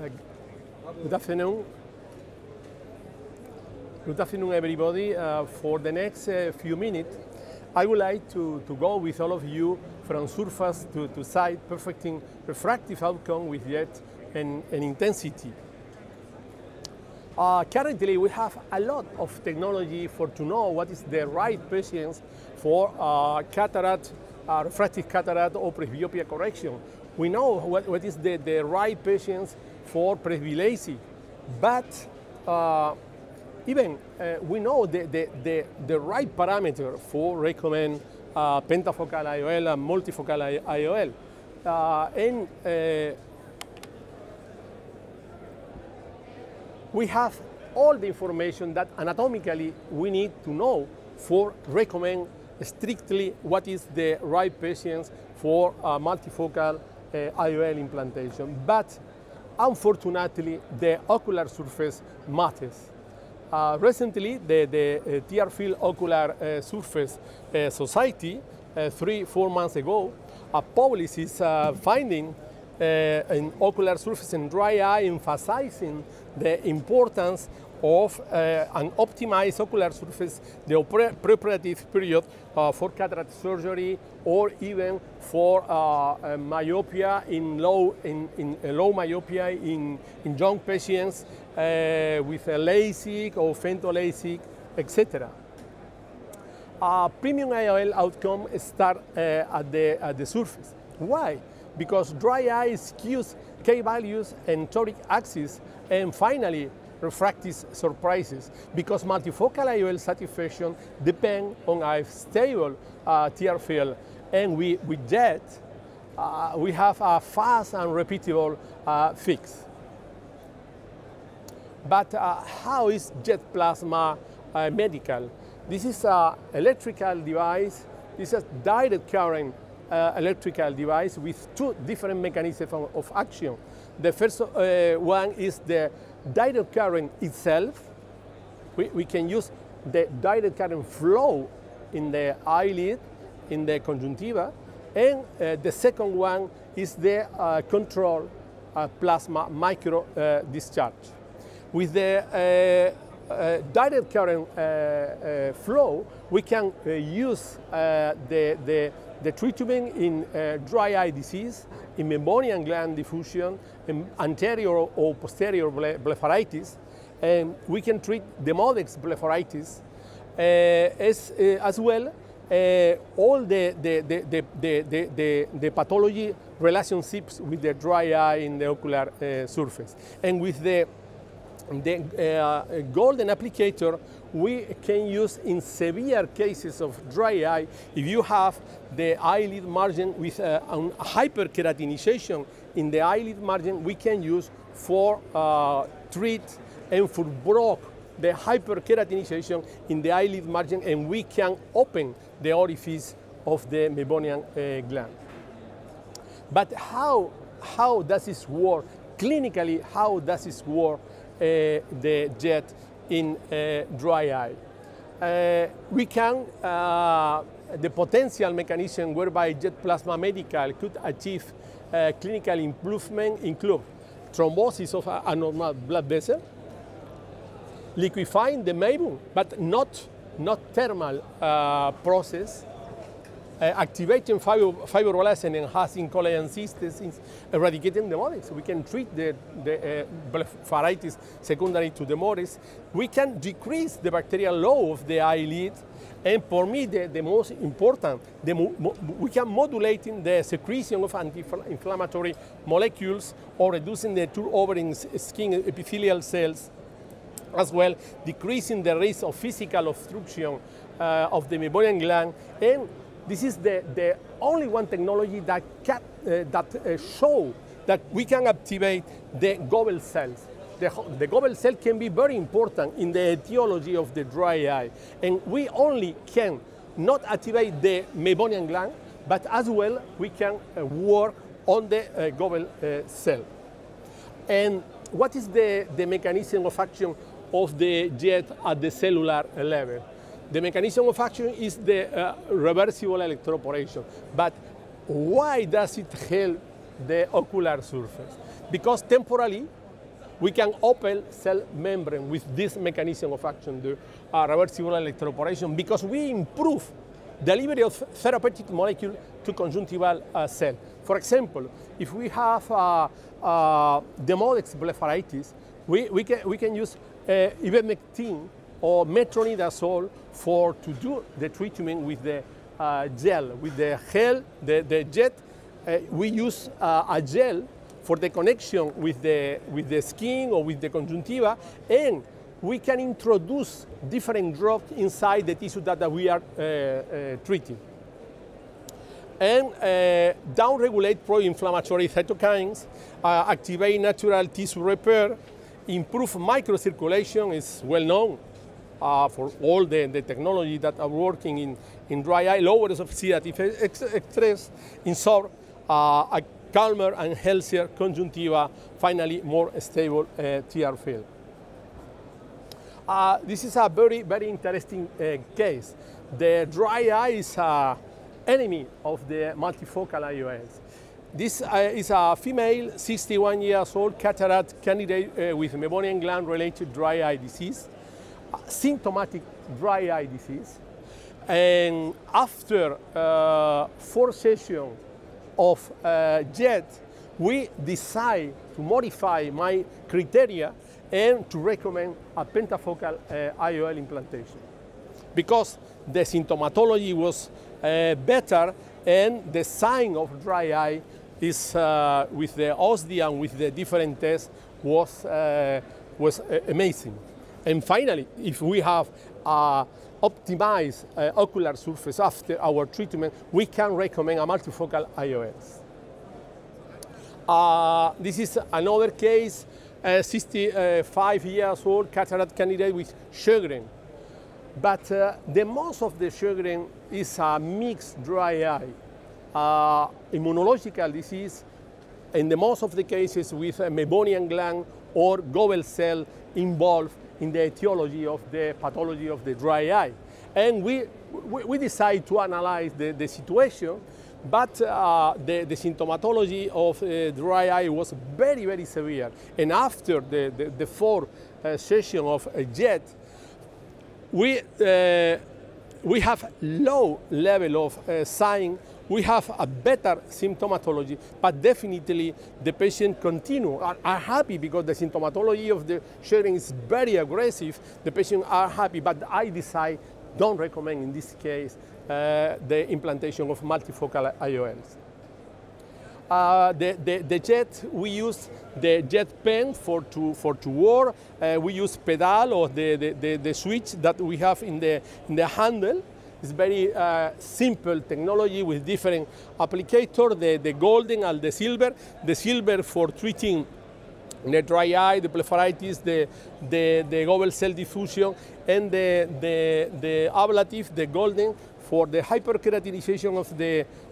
Good afternoon. Good afternoon, everybody. For the next few minutes, I would like to go with all of you from surface to side, perfecting refractive outcome with JETT and intensity. Currently, we have a lot of technology to know what is the right patients for cataract, refractive cataract or presbyopia correction. We know what is the right patients for presbylacy, but even we know the right parameter for recommend pentafocal IOL and multifocal IOL. We have all the information that anatomically we need to know for recommend strictly what is the right patients for multifocal IOL implantation. But unfortunately, the ocular surface matters. Recently, the tear field ocular surface society, 3-4 months ago, published its finding in ocular surface and dry eye, emphasizing the importance of an optimized ocular surface, the pre-operative period for cataract surgery, or even for myopia in low myopia in young patients with a LASIK or femto-LASIK, etc. Premium IOL outcome start at the surface. Why? Because dry eye skews K values and toric axis, and finally refractive surprises, because multifocal IOL satisfaction depends on a stable tear field, and with JETT we have a fast and repeatable fix. But how is JETT plasma medical? This is an electrical device. This is direct current electrical device with two different mechanisms of action. The first one is the direct current itself. We can use the direct current flow in the eyelid, in the conjunctiva, and the second one is the control plasma micro discharge. With the direct current flow, we can use the treatment in dry eye disease, in meibomian gland diffusion, in anterior or posterior blepharitis, and we can treat demodex blepharitis, as well all the pathology relationships with the dry eye in the ocular surface. And with the golden applicator, we can use in severe cases of dry eye. If you have the eyelid margin with hyperkeratinization in the eyelid margin, we can use for treat and for block the hyperkeratinization in the eyelid margin, and we can open the orifice of the meibomian gland. But how does this work? Clinically, how does this work, the JETT in dry eye? We can, the potential mechanism whereby JETT plasma medical could achieve clinical improvement include thrombosis of a normal blood vessel, liquefying the meibum, but not thermal process, activating fibroblasts and enhancing collagen synthesis, eradicating demodex. We can treat the blepharitis secondary to demodex. We can decrease the bacterial load of the eyelid, and for me the most important, we can modulate the secretion of anti-inflammatory molecules, or reducing the turnover in skin epithelial cells, as well decreasing the risk of physical obstruction of the meibomian gland. And this is the only one technology that show that we can activate the Goebel cells. The Goebel cell can be very important in the etiology of the dry eye, and we only can not activate the meibomian gland, but as well we can work on the Goebel cell. And what is the mechanism of action of the JETT at the cellular level? The mechanism of action is the reversible electroporation. But why does it help the ocular surface? Because temporally we can open cell membrane with this mechanism of action, the reversible electroporation, because we improve delivery of therapeutic molecule to conjunctival cell. For example, if we have demodex blepharitis, we can use ivermectin or metronidazole to do the treatment with the gel. With the gel, the JETT, we use a gel for the connection with the skin or with the conjunctiva, and we can introduce different drugs inside the tissue that we are treating. And down-regulate pro-inflammatory cytokines, activate natural tissue repair, improve microcirculation is well known for all the technology that are working in dry eye, lowers oxidative stress, ensure a calmer and healthier conjunctiva, finally more stable tear film. This is a very, very interesting case. The dry eye is an enemy of the multifocal IOLs. This is a female, 61 years old, cataract candidate with meibomian gland-related dry eye disease, symptomatic dry eye disease. And after 4 sessions of JETT, we decide to modify my criteria and to recommend a pentafocal IOL implantation, because the symptomatology was better and the sign of dry eye is with the OSDI and with the different tests was amazing. And finally, if we have optimized ocular surface after our treatment, we can recommend a multifocal IOLs. This is another case, 65 years old cataract candidate with Sjögren. But the most of the Sjögren is a mixed dry eye, immunological disease, in the most of the cases with a meibomian gland or goblet cell involved in the etiology of the pathology of the dry eye. And we decide to analyze the situation, but the symptomatology of dry eye was very, very severe. And after the 4 session of JETT, we have low level of sign, we have a better symptomatology, but definitely the patient are happy because the symptomatology of the Sjögren is very aggressive. The patient are happy, but I decide don't recommend in this case the implantation of multifocal IOLs. The JETT, we use the JETT pen for to work. We use pedal or the switch that we have in the handle. It's very simple technology with different applicators, the golden and the silver. The silver for treating the dry eye, the blepharitis, the goblet cell diffusion, and the ablative, the golden, for the hyperkeratinization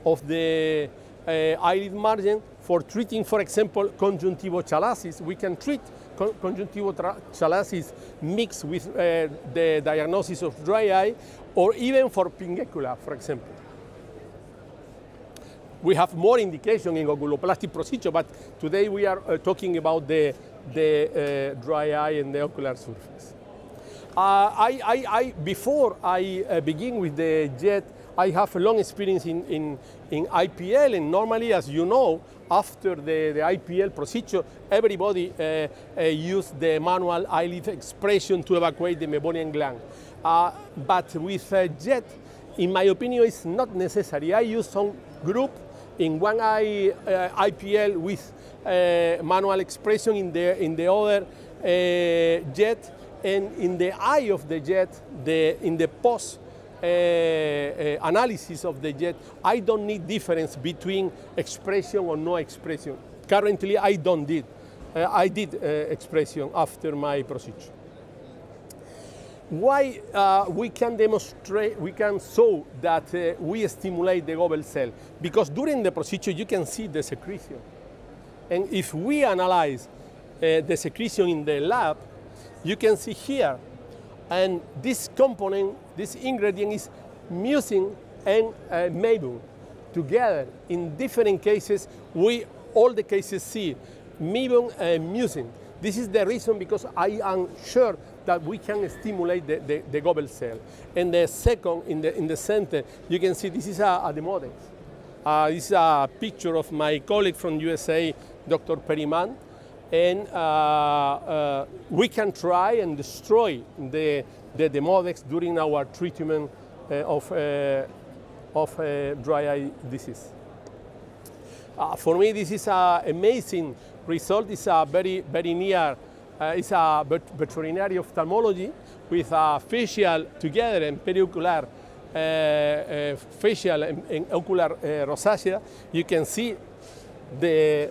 of the eyelid margin. For treating, for example, conjunctivochalasis, we can treat conjunctivochalasis mixed with the diagnosis of dry eye, or even for pinguecula, for example. We have more indication in oculoplastic procedure, but today we are talking about the dry eye and the ocular surface. Before I begin with the JETT, I have a long experience in IPL, and normally, as you know, after the IPL procedure, everybody use the manual eyelid expression to evacuate the meibomian gland. But with JETT, in my opinion, it's not necessary. I use some group in one eye IPL with manual expression, in the other JETT, and in the eye of the JETT, in the post analysis of the JETT, I don't need difference between expression or no expression. Currently, I did expression after my procedure. Why we can demonstrate, we can show that we stimulate the goblet cell? Because during the procedure, you can see the secretion. And if we analyze the secretion in the lab, you can see here. And this component, this ingredient is mucin and meibum together. In different cases, all the cases see meibum and mucin. This is the reason because I am sure that we can stimulate the goblet cell. And the second, in the center, you can see this is a demodex. This is a picture of my colleague from USA, Dr. Periman. And we can try and destroy the demodex during our treatment of dry eye disease. For me, this is an amazing result. It's a very near. It's a veterinary ophthalmology with facial together and periocular facial and ocular rosacea. You can see the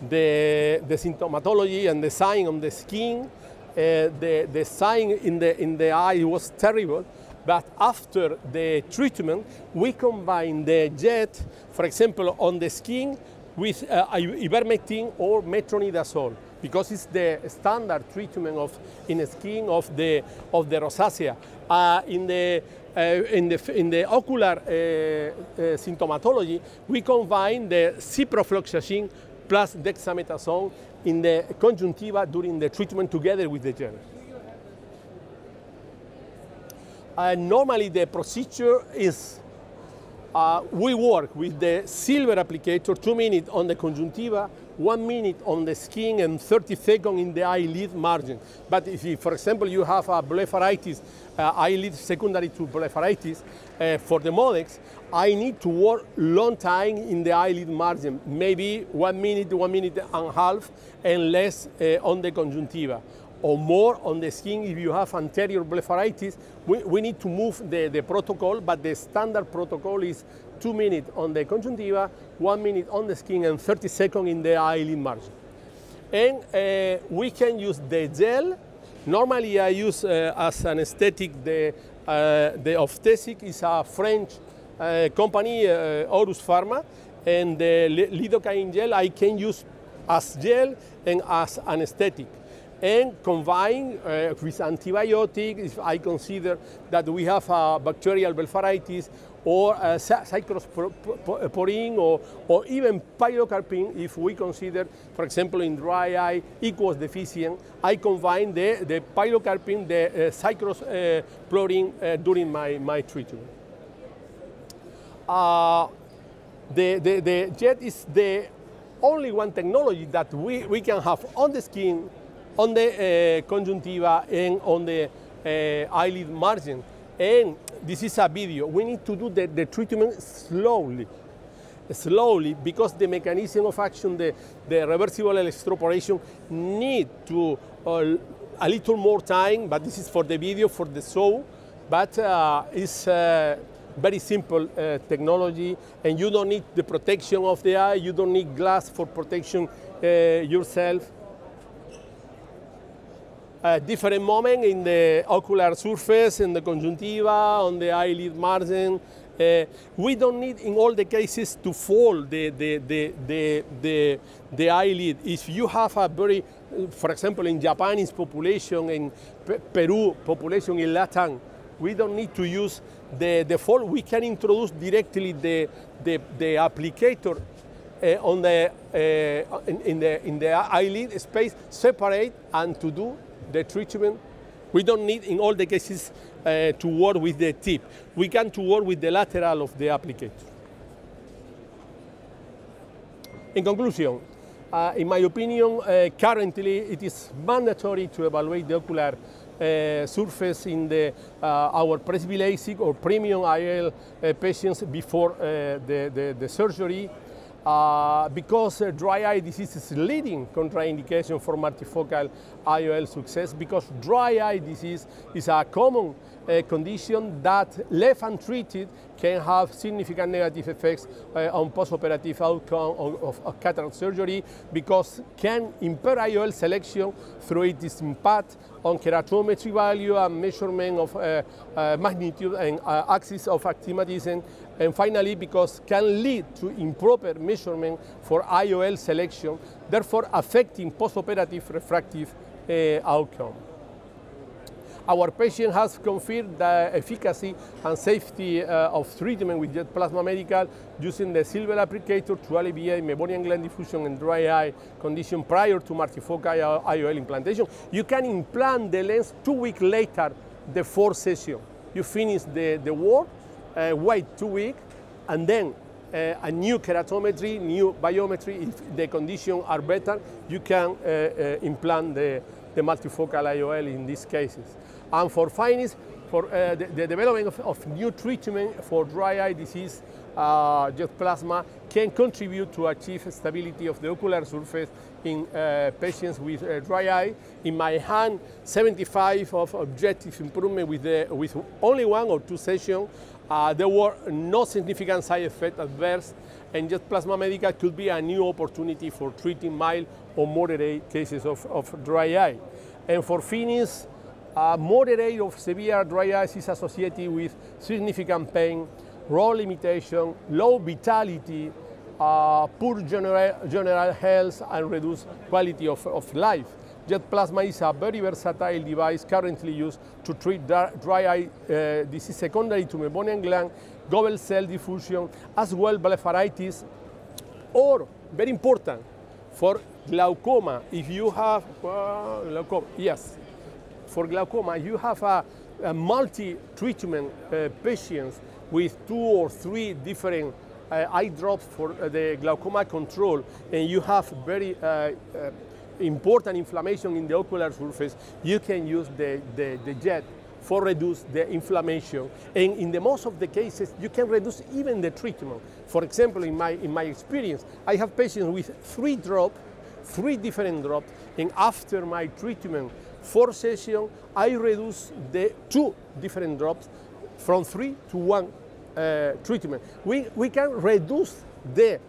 symptomatology and the sign on the skin. The sign in the eye was terrible. But after the treatment, we combine the JETT, for example, on the skin with ivermectin or metronidazole, because it's the standard treatment in the skin of the rosacea. In the ocular symptomatology, we combine the ciprofloxacin plus dexamethasone in the conjunctiva during the treatment together with the gel. Normally the procedure is, we work with the silver applicator, 2 minutes on the conjunctiva, 1 minute on the skin, and 30 seconds in the eyelid margin. But if, for example, you have a blepharitis, eyelid secondary to blepharitis, for the modex, I need to work long time in the eyelid margin, maybe 1 minute, 1 minute and a half, and less on the conjunctiva. Or more on the skin if you have anterior blepharitis. We need to move the protocol, but the standard protocol is 2 minutes on the conjunctiva, 1 minute on the skin, and 30 seconds in the eyelid margin. And we can use the gel. Normally I use as an aesthetic the Ophtesic is a French company, Horus Pharma, and the lidocaine gel I can use as gel and as an aesthetic. And combine with antibiotics if I consider that we have a bacterial blepharitis, or cyclosporine, or even pilocarpine if we consider, for example, in dry eye, aqueous deficient, I combine the pilocarpine, the cyclosporine during my treatment. The JETT is the only one technology that we can have on the skin, on the conjunctiva, and on the eyelid margin. And this is a video. We need to do the treatment slowly, because the mechanism of action, the reversible electroporation, need to a little more time, but this is for the video, for the show, but it's very simple technology, and you don't need the protection of the eye, you don't need glass for protection yourself. Different moment in the ocular surface, in the conjunctiva, on the eyelid margin. We don't need, in all the cases, to fold the eyelid. If you have a very, for example, in Japanese population, in Peru population, in Latin, we don't need to use the fold. We can introduce directly the applicator on in the eyelid space, separate, and to do the treatment. We don't need, in all the cases, to work with the tip. We can to work with the lateral of the applicator. In conclusion, in my opinion, currently it is mandatory to evaluate the ocular surface in our presby LASIK or premium IOL patients before the surgery. Because dry eye disease is leading contraindication for multifocal IOL success, because dry eye disease is a common condition that left untreated can have significant negative effects on post-operative outcome of cataract surgery, because can impair IOL selection through its impact on keratometry value and measurement of magnitude and axis of astigmatism, and finally because can lead to improper measurement for IOL selection, therefore affecting post-operative refractive outcome. Our patient has confirmed the efficacy and safety of treatment with JETT Plasma Medical using the silver applicator to alleviate meibomian gland diffusion and dry eye condition prior to multifocal IOL implantation. You can implant the lens 2 weeks later, the 4th session. You finish the work, wait 2 weeks, and then a new keratometry, new biometry. If the conditions are better, you can implant the multifocal IOL in these cases. And for findings, for the development of new treatment for dry eye disease, JETT Plasma can contribute to achieve stability of the ocular surface in patients with dry eye. In my hand, 75 of objective improvement with only 1 or 2 sessions. There were no significant side effects adverse, and JETT Plasma Medical could be a new opportunity for treating mild or moderate cases of dry eye. And for finish, moderate or severe dry eyes is associated with significant pain, raw limitation, low vitality, poor general health, and reduced quality of life. JETT Plasma is a very versatile device currently used to treat dry eye disease secondary to meibomian gland, goblet cell diffusion, as well blepharitis, or, very important, for glaucoma. If you have glaucoma, yes, for glaucoma, you have a multi-treatment patients with 2 or 3 different eye drops for the glaucoma control, and you have very important inflammation in the ocular surface, you can use the JETT for reduce the inflammation. And in the most of the cases, you can reduce even the treatment. For example, in my experience, I have patients with 3 different drops, and after my treatment, 4 sessions, I reduce the 2 different drops from 3 to 1 treatment. We can reduce the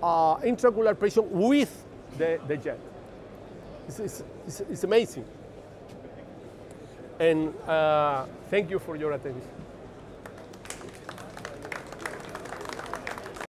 intraocular pressure with the JETT. It's amazing. And thank you for your attention.